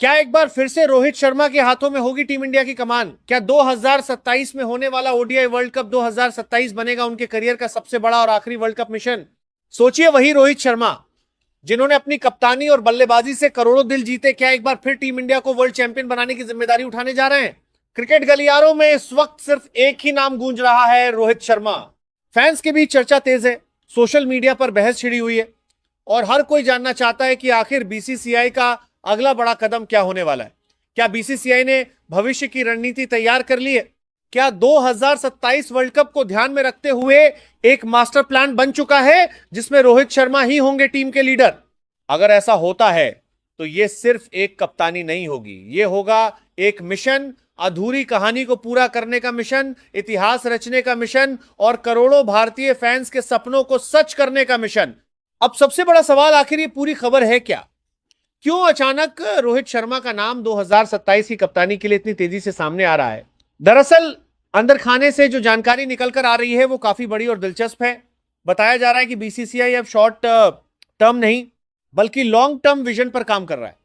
क्या एक बार फिर से रोहित शर्मा के हाथों में होगी टीम इंडिया की कमान? क्या 2027 में होने वाला ओडीआई वर्ल्ड कप 2027 बनेगा उनके करियर का सबसे बड़ा और आखिरी वर्ल्ड कप मिशन? सोचिए, वही रोहित शर्मा जिन्होंने अपनी कप्तानी और बल्लेबाजी से करोड़ों दिल जीते, क्या एक बार फिर टीम इंडिया को वर्ल्ड चैंपियन बनाने की जिम्मेदारी उठाने जा रहे हैं? क्रिकेट गलियारों में इस वक्त सिर्फ एक ही नाम गूंज रहा है, रोहित शर्मा। फैंस के बीच चर्चा तेज है, सोशल मीडिया पर बहस छिड़ी हुई है और हर कोई जानना चाहता है कि आखिर बीसीसीआई का अगला बड़ा कदम क्या होने वाला है। क्या बीसीसीआई ने भविष्य की रणनीति तैयार कर ली है? क्या 2027 वर्ल्ड कप को ध्यान में रखते हुए एक मास्टर प्लान बन चुका है जिसमें रोहित शर्मा ही होंगे टीम के लीडर? अगर ऐसा होता है तो यह सिर्फ एक कप्तानी नहीं होगी, यह होगा एक मिशन, अधूरी कहानी को पूरा करने का मिशन, इतिहास रचने का मिशन और करोड़ों भारतीय फैंस के सपनों को सच करने का मिशन। अब सबसे बड़ा सवाल, आखिर ये पूरी खबर है क्या? क्यों अचानक रोहित शर्मा का नाम 2027 की कप्तानी के लिए इतनी तेजी से सामने आ रहा है? दरअसल अंदर खाने से जो जानकारी निकलकर आ रही है वो काफी बड़ी और दिलचस्प है। बताया जा रहा है कि बीसीसीआई अब शॉर्ट टर्म नहीं बल्कि लॉन्ग टर्म विजन पर काम कर रहा है।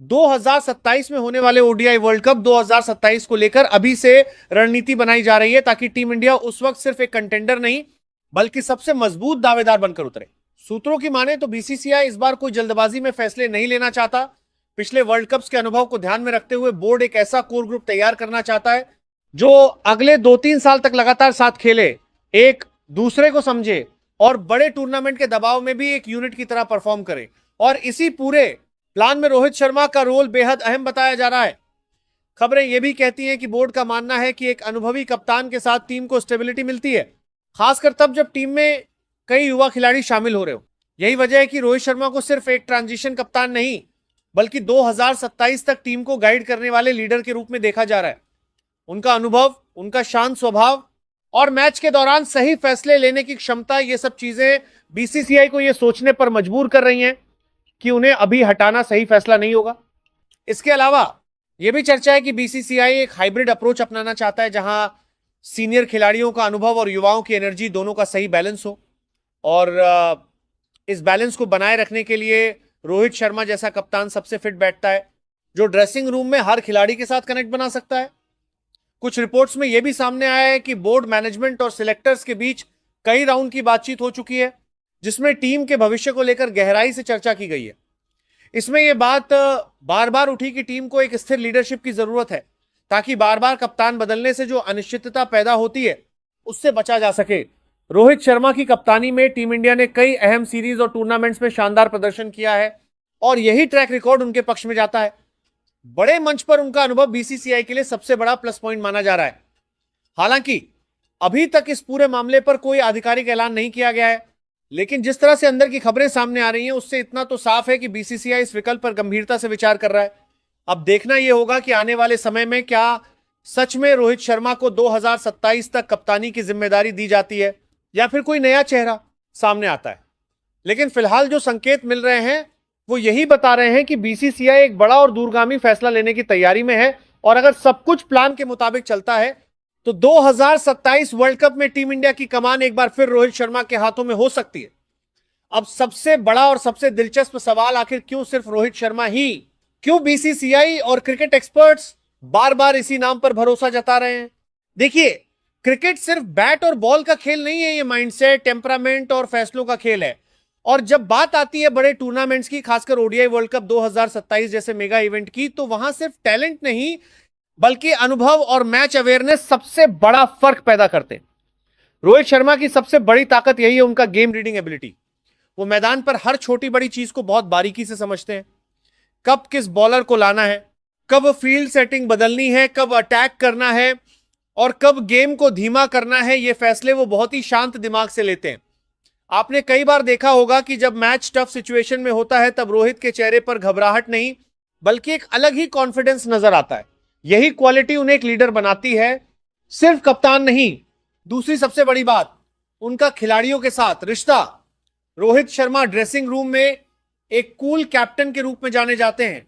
2027 में होने वाले ओडीआई वर्ल्ड कप 2027 को लेकर अभी से रणनीति बनाई जा रही है ताकि टीम इंडिया उस वक्त सिर्फ एक कंटेंडर नहीं बल्कि सबसे मजबूत दावेदार बनकर उतरे। सूत्रों की माने तो बीसीसीआई इस बार कोई जल्दबाजी में फैसले नहीं लेना चाहता। पिछले वर्ल्ड कप्स के अनुभव को ध्यान में रखते हुए बोर्ड एक ऐसा कोर ग्रुप तैयार करना चाहता है जो अगले 2-3 साल तक लगातार साथ खेले, एक दूसरे को समझे और बड़े टूर्नामेंट के दबाव में भी एक यूनिट की तरह परफॉर्म करे। और इसी पूरे प्लान में रोहित शर्मा का रोल बेहद अहम बताया जा रहा है। खबरें यह भी कहती हैं कि बोर्ड का मानना है कि एक अनुभवी कप्तान के साथ टीम को स्टेबिलिटी मिलती है, खासकर तब जब टीम में कई युवा खिलाड़ी शामिल हो रहे हो। यही वजह है कि रोहित शर्मा को सिर्फ एक ट्रांजिशन कप्तान नहीं बल्कि 2027 तक टीम को गाइड करने वाले लीडर के रूप में देखा जा रहा है। उनका अनुभव, उनका शांत स्वभाव और मैच के दौरान सही फैसले लेने की क्षमता, ये सब चीजें बीसीसीआई को यह सोचने पर मजबूर कर रही हैं कि उन्हें अभी हटाना सही फैसला नहीं होगा। इसके अलावा यह भी चर्चा है कि बीसीसीआई एक हाइब्रिड अप्रोच अपनाना चाहता है जहां सीनियर खिलाड़ियों का अनुभव और युवाओं की एनर्जी दोनों का सही बैलेंस हो। और इस बैलेंस को बनाए रखने के लिए रोहित शर्मा जैसा कप्तान सबसे फिट बैठता है, जो ड्रेसिंग रूम में हर खिलाड़ी के साथ कनेक्ट बना सकता है। कुछ रिपोर्ट्स में यह भी सामने आया है कि बोर्ड मैनेजमेंट और सिलेक्टर्स के बीच कई राउंड की बातचीत हो चुकी है जिसमें टीम के भविष्य को लेकर गहराई से चर्चा की गई है। इसमें यह बात बार बार उठी कि टीम को एक स्थिर लीडरशिप की जरूरत है ताकि बार बार कप्तान बदलने से जो अनिश्चितता पैदा होती है उससे बचा जा सके। रोहित शर्मा की कप्तानी में टीम इंडिया ने कई अहम सीरीज और टूर्नामेंट्स में शानदार प्रदर्शन किया है और यही ट्रैक रिकॉर्ड उनके पक्ष में जाता है। बड़े मंच पर उनका अनुभव बीसीसीआई के लिए सबसे बड़ा प्लस पॉइंट माना जा रहा है। हालांकि अभी तक इस पूरे मामले पर कोई आधिकारिक ऐलान नहीं किया गया है, लेकिन जिस तरह से अंदर की खबरें सामने आ रही हैं उससे इतना तो साफ है कि बीसीसीआई इस विकल्प पर गंभीरता से विचार कर रहा है। अब देखना यह होगा कि आने वाले समय में क्या सच में रोहित शर्मा को 2027 तक कप्तानी की जिम्मेदारी दी जाती है या फिर कोई नया चेहरा सामने आता है। लेकिन फिलहाल जो संकेत मिल रहे हैं वो यही बता रहे हैं कि बीसीसीआई एक बड़ा और दूरगामी फैसला लेने की तैयारी में है और अगर सब कुछ प्लान के मुताबिक चलता है तो 2027 वर्ल्ड कप में टीम इंडिया की कमान एक बार फिर रोहित शर्मा के हाथों में हो सकती है। अब सबसे बड़ा और सबसे दिलचस्प सवाल, आखिर क्यों सिर्फ रोहित शर्मा ही? क्यों बीसीसीआई और क्रिकेट एक्सपर्ट्स बार बार इसी नाम पर भरोसा जता रहे हैं? देखिए, क्रिकेट सिर्फ बैट और बॉल का खेल नहीं है, ये माइंडसेट, टेम्परामेंट और फैसलों का खेल है। और जब बात आती है बड़े टूर्नामेंट्स की, खासकर ओडीआई वर्ल्ड कप 2027 जैसे मेगा इवेंट की, तो वहां सिर्फ टैलेंट नहीं बल्कि अनुभव और मैच अवेयरनेस सबसे बड़ा फर्क पैदा करते हैं। रोहित शर्मा की सबसे बड़ी ताकत यही है उनका गेम रीडिंग एबिलिटी। वो मैदान पर हर छोटी बड़ी चीज को बहुत बारीकी से समझते हैं। कब किस बॉलर को लाना है, कब फील्ड सेटिंग बदलनी है, कब अटैक करना है और कब गेम को धीमा करना है, ये फैसले वो बहुत ही शांत दिमाग से लेते हैं। आपने कई बार देखा होगा कि जब मैच टफ सिचुएशन में होता है तब रोहित के चेहरे पर घबराहट नहीं बल्कि एक अलग ही कॉन्फिडेंस नजर आता है। यही क्वालिटी उन्हें एक लीडर बनाती है, सिर्फ कप्तान नहीं। दूसरी सबसे बड़ी बात, उनका खिलाड़ियों के साथ रिश्ता। रोहित शर्मा ड्रेसिंग रूम में एक कूल कैप्टन के रूप में जाने जाते हैं।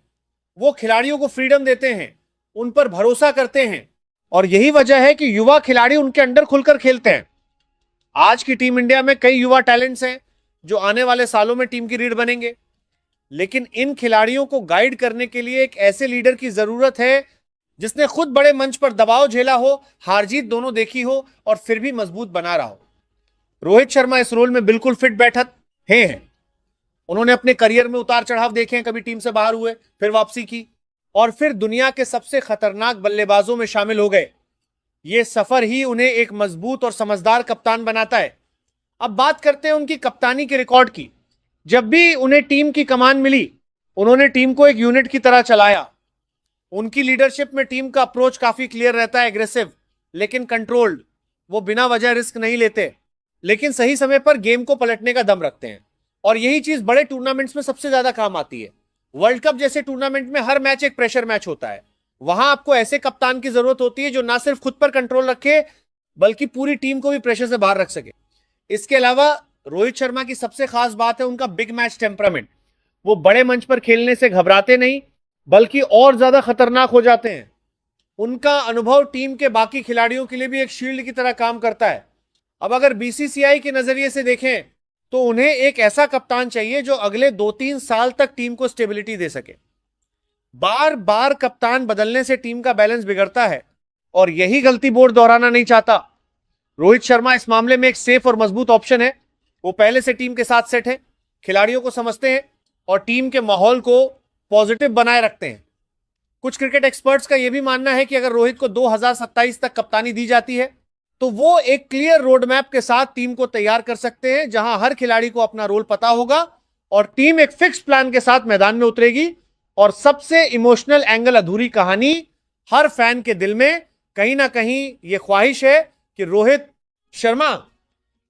वो खिलाड़ियों को फ्रीडम देते हैं, उन पर भरोसा करते हैं और यही वजह है कि युवा खिलाड़ी उनके अंडर खुलकर खेलते हैं। आज की टीम इंडिया में कई युवा टैलेंट्स हैं जो आने वाले सालों में टीम की रीढ़ बनेंगे। लेकिन इन खिलाड़ियों को गाइड करने के लिए एक ऐसे लीडर की जरूरत है जिसने खुद बड़े मंच पर दबाव झेला हो, हार जीत दोनों देखी हो और फिर भी मजबूत बना रहा हो। रोहित शर्मा इस रोल में बिल्कुल फिट बैठक हैं। उन्होंने अपने करियर में उतार चढ़ाव देखे हैं, कभी टीम से बाहर हुए, फिर वापसी की और फिर दुनिया के सबसे खतरनाक बल्लेबाजों में शामिल हो गए। यह सफर ही उन्हें एक मजबूत और समझदार कप्तान बनाता है। अब बात करते हैं उनकी कप्तानी के रिकॉर्ड की। जब भी उन्हें टीम की कमान मिली, उन्होंने टीम को एक यूनिट की तरह चलाया। उनकी लीडरशिप में टीम का अप्रोच काफी क्लियर रहता है, एग्रेसिव लेकिन कंट्रोल्ड। वो बिना वजह रिस्क नहीं लेते, लेकिन सही समय पर गेम को पलटने का दम रखते हैं। और यही चीज बड़े टूर्नामेंट्स में सबसे ज्यादा काम आती है। वर्ल्ड कप जैसे टूर्नामेंट में हर मैच एक प्रेशर मैच होता है। वहां आपको ऐसे कप्तान की जरूरत होती है जो ना सिर्फ खुद पर कंट्रोल रखे बल्कि पूरी टीम को भी प्रेशर से बाहर रख सके। इसके अलावा रोहित शर्मा की सबसे खास बात है उनका बिग मैच टेम्परामेंट। वो बड़े मंच पर खेलने से घबराते नहीं बल्कि और ज्यादा खतरनाक हो जाते हैं। उनका अनुभव टीम के बाकी खिलाड़ियों के लिए भी एक शील्ड की तरह काम करता है। अब अगर बीसीसीआई के नजरिए से देखें तो उन्हें एक ऐसा कप्तान चाहिए जो अगले 2-3 साल तक टीम को स्टेबिलिटी दे सके। बार बार कप्तान बदलने से टीम का बैलेंस बिगड़ता है और यही गलती बोर्ड दोहराना नहीं चाहता। रोहित शर्मा इस मामले में एक सेफ और मजबूत ऑप्शन है। वो पहले से टीम के साथ सेट है, खिलाड़ियों को समझते हैं और टीम के माहौल को पॉजिटिव बनाए रखते हैं। कुछ क्रिकेट एक्सपर्ट्स का यह भी मानना है कि अगर रोहित को 2027 तक कप्तानी दी जाती है तो वो एक क्लियर रोड मैप के साथ टीम को तैयार कर सकते हैं, जहां हर खिलाड़ी को अपना रोल पता होगा और टीम एक फिक्स प्लान के साथ मैदान में उतरेगी। और सबसे इमोशनल एंगल अधूरी कहानी, हर फैन के दिल में कहीं ना कहीं यह ख्वाहिश है कि रोहित शर्मा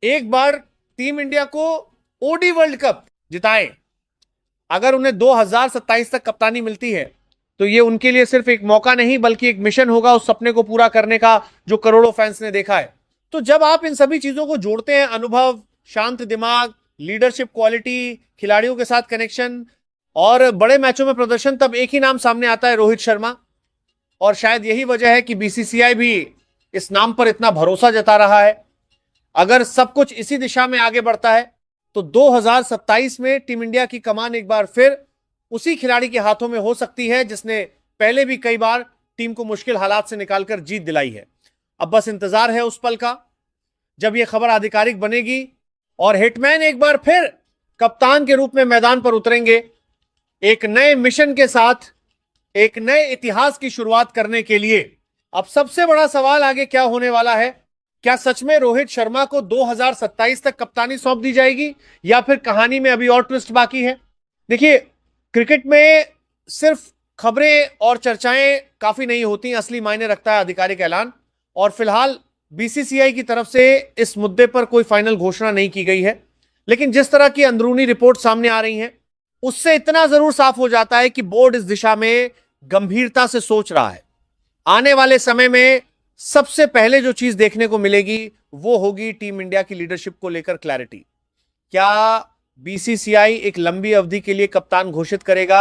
एक बार टीम इंडिया को ओडी वर्ल्ड कप जिताए। अगर उन्हें 2027 तक कप्तानी मिलती है तो यह उनके लिए सिर्फ एक मौका नहीं बल्कि एक मिशन होगा उस सपने को पूरा करने का जो करोड़ों फैंस ने देखा है। तो जब आप इन सभी चीजों को जोड़ते हैं, अनुभव, शांत दिमाग, लीडरशिप क्वालिटी, खिलाड़ियों के साथ कनेक्शन और बड़े मैचों में प्रदर्शन, तब एक ही नाम सामने आता है, रोहित शर्मा। और शायद यही वजह है कि बीसीसीआई भी इस नाम पर इतना भरोसा जता रहा है। अगर सब कुछ इसी दिशा में आगे बढ़ता है तो 2027 में टीम इंडिया की कमान एक बार फिर उसी खिलाड़ी के हाथों में हो सकती है जिसने पहले भी कई बार टीम को मुश्किल हालात से निकालकर जीत दिलाई है। अब बस इंतजार है उस पल का जब यह खबर आधिकारिक बनेगी और हिटमैन एक बार फिर कप्तान के रूप में मैदान पर उतरेंगे, एक नए मिशन के साथ, एक नए इतिहास की शुरुआत करने के लिए। अब सबसे बड़ा सवाल आगे क्या होने वाला है? क्या सच में रोहित शर्मा को 2027 तक कप्तानी सौंप दी जाएगी या फिर कहानी में अभी और ट्विस्ट बाकी है? देखिए, क्रिकेट में सिर्फ खबरें और चर्चाएं काफी नहीं होती, असली मायने रखता है आधिकारिक ऐलान। और फिलहाल बीसीसीआई की तरफ से इस मुद्दे पर कोई फाइनल घोषणा नहीं की गई है, लेकिन जिस तरह की अंदरूनी रिपोर्ट सामने आ रही हैं उससे इतना जरूर साफ हो जाता है कि बोर्ड इस दिशा में गंभीरता से सोच रहा है। आने वाले समय में सबसे पहले जो चीज देखने को मिलेगी वो होगी टीम इंडिया की लीडरशिप को लेकर क्लैरिटी। क्या बीसीसीआई एक लंबी अवधि के लिए कप्तान घोषित करेगा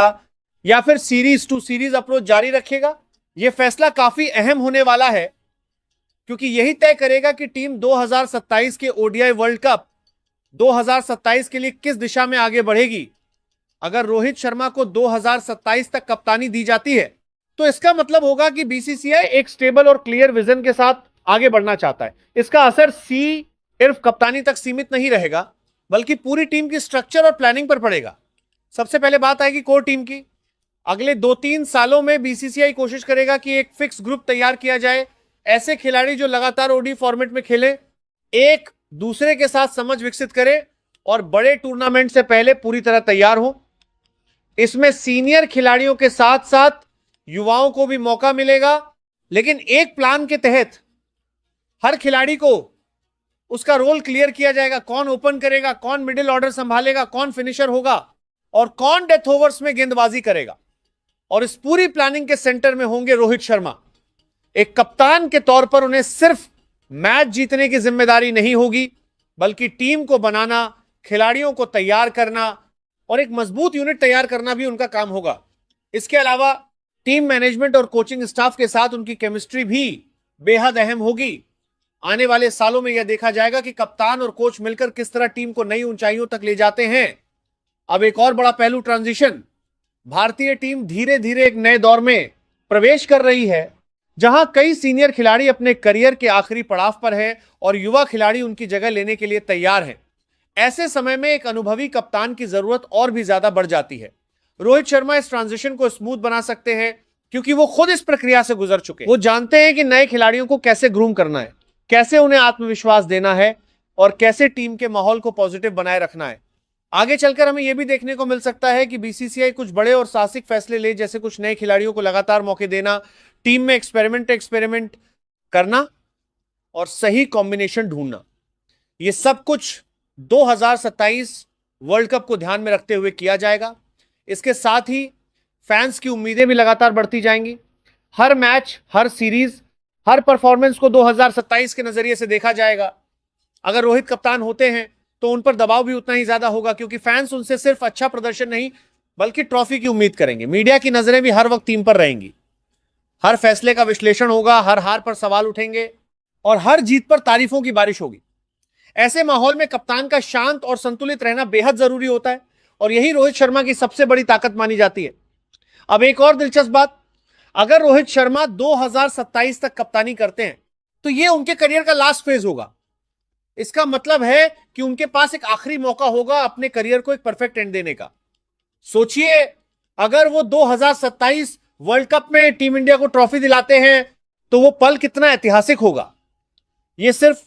या फिर सीरीज टू सीरीज अप्रोच जारी रखेगा? यह फैसला काफी अहम होने वाला है क्योंकि यही तय करेगा कि टीम 2027 के ओडीआई वर्ल्ड कप 2027 के लिए किस दिशा में आगे बढ़ेगी। अगर रोहित शर्मा को 2027 तक कप्तानी दी जाती है तो इसका मतलब होगा कि बीसीसीआई एक स्टेबल और क्लियर विजन के साथ आगे बढ़ना चाहता है। इसका असर सिर्फ कप्तानी तक सीमित नहीं रहेगा बल्कि पूरी टीम की स्ट्रक्चर और प्लानिंग पर पड़ेगा। सबसे पहले बात आएगी कोर टीम की। अगले 2-3 सालों में बीसीसीआई कोशिश करेगा कि एक फिक्स ग्रुप तैयार किया जाए, ऐसे खिलाड़ी जो लगातार ओडी फॉर्मेट में खेले, एक दूसरे के साथ समझ विकसित करें और बड़े टूर्नामेंट से पहले पूरी तरह तैयार हो। इसमें सीनियर खिलाड़ियों के साथ साथ युवाओं को भी मौका मिलेगा, लेकिन एक प्लान के तहत हर खिलाड़ी को उसका रोल क्लियर किया जाएगा। कौन ओपन करेगा, कौन मिडिल ऑर्डर संभालेगा, कौन फिनिशर होगा और कौन डेथ ओवर्स में गेंदबाजी करेगा। और इस पूरी प्लानिंग के सेंटर में होंगे रोहित शर्मा। एक कप्तान के तौर पर उन्हें सिर्फ मैच जीतने की जिम्मेदारी नहीं होगी बल्कि टीम को बनाना, खिलाड़ियों को तैयार करना और एक मजबूत यूनिट तैयार करना भी उनका काम होगा। इसके अलावा टीम मैनेजमेंट और कोचिंग स्टाफ के साथ उनकी केमिस्ट्री भी बेहद अहम होगी। आने वाले सालों में यह देखा जाएगा कि कप्तान और कोच मिलकर किस तरह टीम को नई ऊंचाइयों तक ले जाते हैं। अब एक और बड़ा पहलू, ट्रांजिशन। भारतीय टीम धीरे धीरे एक नए दौर में प्रवेश कर रही है, जहां कई सीनियर खिलाड़ी अपने करियर के आखिरी पड़ाव पर है और युवा खिलाड़ी उनकी जगह लेने के लिए तैयार हैं। ऐसे समय में एक अनुभवी कप्तान की जरूरत और भी ज्यादा बढ़ जाती है। रोहित शर्मा इस ट्रांजिशन को स्मूथ बना सकते हैं, क्योंकि वो खुद इस प्रक्रिया से गुजर चुके हैं। वो जानते हैं कि नए खिलाड़ियों को कैसे ग्रूम करना है, कैसे उन्हें आत्मविश्वास देना है और कैसे टीम के माहौल को पॉजिटिव बनाए रखना है। आगे चलकर हमें यह भी देखने को मिल सकता है कि बीसीसीआई कुछ बड़े और साहसिक फैसले ले, जैसे कुछ नए खिलाड़ियों को लगातार मौके देना, टीम में एक्सपेरिमेंट करना और सही कॉम्बिनेशन ढूंढना। यह सब कुछ 2027 वर्ल्ड कप को ध्यान में रखते हुए किया जाएगा। इसके साथ ही फैंस की उम्मीदें भी लगातार बढ़ती जाएंगी। हर मैच, हर सीरीज, हर परफॉर्मेंस को 2027 के नजरिए से देखा जाएगा। अगर रोहित कप्तान होते हैं तो उन पर दबाव भी उतना ही ज्यादा होगा, क्योंकि फैंस उनसे सिर्फ अच्छा प्रदर्शन नहीं बल्कि ट्रॉफी की उम्मीद करेंगे। मीडिया की नजरें भी हर वक्त टीम पर रहेंगी। हर फैसले का विश्लेषण होगा, हर हार पर सवाल उठेंगे और हर जीत पर तारीफों की बारिश होगी। ऐसे माहौल में कप्तान का शांत और संतुलित रहना बेहद जरूरी होता है और यही रोहित शर्मा की सबसे बड़ी ताकत मानी जाती है। अब एक और दिलचस्प बात, अगर रोहित शर्मा 2027 तक कप्तानी करते हैं तो यह उनके करियर का लास्ट फेज होगा। इसका मतलब है कि उनके पास एक आखिरी मौका होगा अपने करियर को एक परफेक्ट एंड देने का। सोचिए, अगर वो 2027 वर्ल्ड कप में टीम इंडिया को ट्रॉफी दिलाते हैं तो वो पल कितना ऐतिहासिक होगा। यह सिर्फ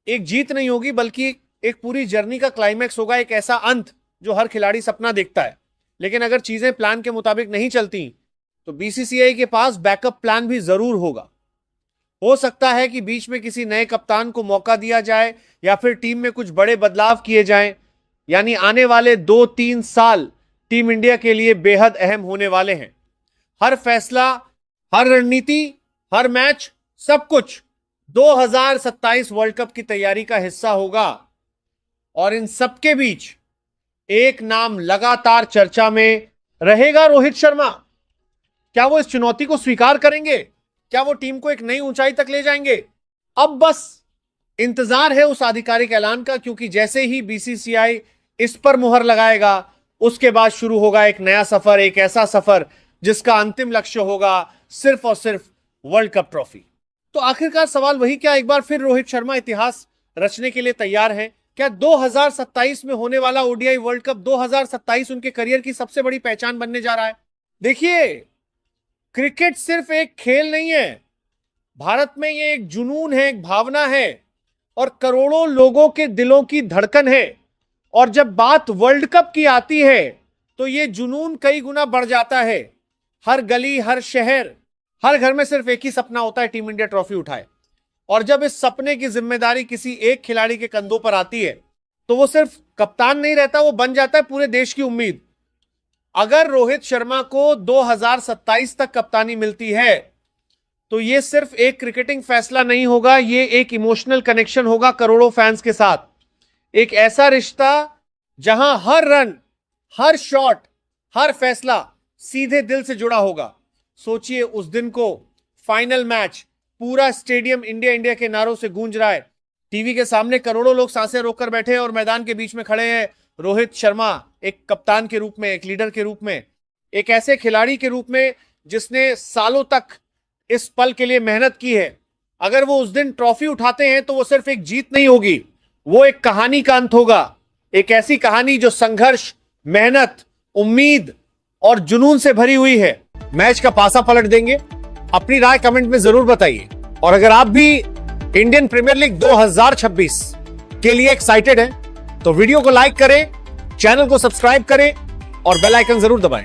एक जीत नहीं होगी बल्कि एक पूरी जर्नी का क्लाइमैक्स होगा, एक ऐसा अंत जो हर खिलाड़ी सपना देखता है। लेकिन अगर चीजें प्लान के मुताबिक नहीं चलती तो बीसीसीआई के पास बैकअप प्लान भी जरूर होगा। हो सकता है कि बीच में किसी नए कप्तान को मौका दिया जाए या फिर टीम में कुछ बड़े बदलाव किए जाएं। यानी आने वाले 2-3 साल टीम इंडिया के लिए बेहद अहम होने वाले हैं। हर फैसला, हर रणनीति, हर मैच, सब कुछ 2027 वर्ल्ड कप की तैयारी का हिस्सा होगा। और इन सबके बीच एक नाम लगातार चर्चा में रहेगा, रोहित शर्मा। क्या वो इस चुनौती को स्वीकार करेंगे? क्या वो टीम को एक नई ऊंचाई तक ले जाएंगे? अब बस इंतजार है उस आधिकारिक ऐलान का, क्योंकि जैसे ही बीसीसीआई इस पर मुहर लगाएगा उसके बाद शुरू होगा एक नया सफर, एक ऐसा सफर जिसका अंतिम लक्ष्य होगा सिर्फ और सिर्फ वर्ल्ड कप ट्रॉफी। तो आखिरकार सवाल वही, क्या एक बार फिर रोहित शर्मा इतिहास रचने के लिए तैयार है? क्या 2027 में होने वाला ओडीआई वर्ल्ड कप 2027 उनके करियर की सबसे बड़ी पहचान बनने जा रहा है? देखिए, क्रिकेट सिर्फ एक खेल नहीं है, भारत में ये एक जुनून है, एक भावना है और करोड़ों लोगों के दिलों की धड़कन है। और जब बात वर्ल्ड कप की आती है तो ये जुनून कई गुना बढ़ जाता है। हर गली, हर शहर, हर घर में सिर्फ एक ही सपना होता है, टीम इंडिया ट्रॉफी उठाए। और जब इस सपने की जिम्मेदारी किसी एक खिलाड़ी के कंधों पर आती है तो वो सिर्फ कप्तान नहीं रहता, वो बन जाता है पूरे देश की उम्मीद। अगर रोहित शर्मा को 2027 तक कप्तानी मिलती है तो ये सिर्फ एक क्रिकेटिंग फैसला नहीं होगा, ये एक इमोशनल कनेक्शन होगा करोड़ों फैंस के साथ। एक ऐसा रिश्ता जहां हर रन, हर शॉट, हर फैसला सीधे दिल से जुड़ा होगा। सोचिए उस दिन को, फाइनल मैच, पूरा स्टेडियम इंडिया इंडिया के नारों से गूंज रहा है, टीवी के सामने करोड़ों लोग सांसें रोककर बैठे हैं और मैदान के बीच में खड़े हैं रोहित शर्मा, एक कप्तान के रूप में, एक लीडर के रूप में, एक ऐसे खिलाड़ी के रूप में जिसने सालों तक इस पल के लिए मेहनत की है। अगर वो उस दिन ट्रॉफी उठाते हैं तो वो सिर्फ एक जीत नहीं होगी, वो एक कहानी का अंत होगा। एक ऐसी कहानी जो संघर्ष, मेहनत, उम्मीद और जुनून से भरी हुई है। मैच का पासा पलट देंगे? अपनी राय कमेंट में जरूर बताइए। और अगर आप भी इंडियन प्रीमियर लीग 2026 के लिए एक्साइटेड हैं तो वीडियो को लाइक करें, चैनल को सब्सक्राइब करें और बेल आइकन जरूर दबाएं।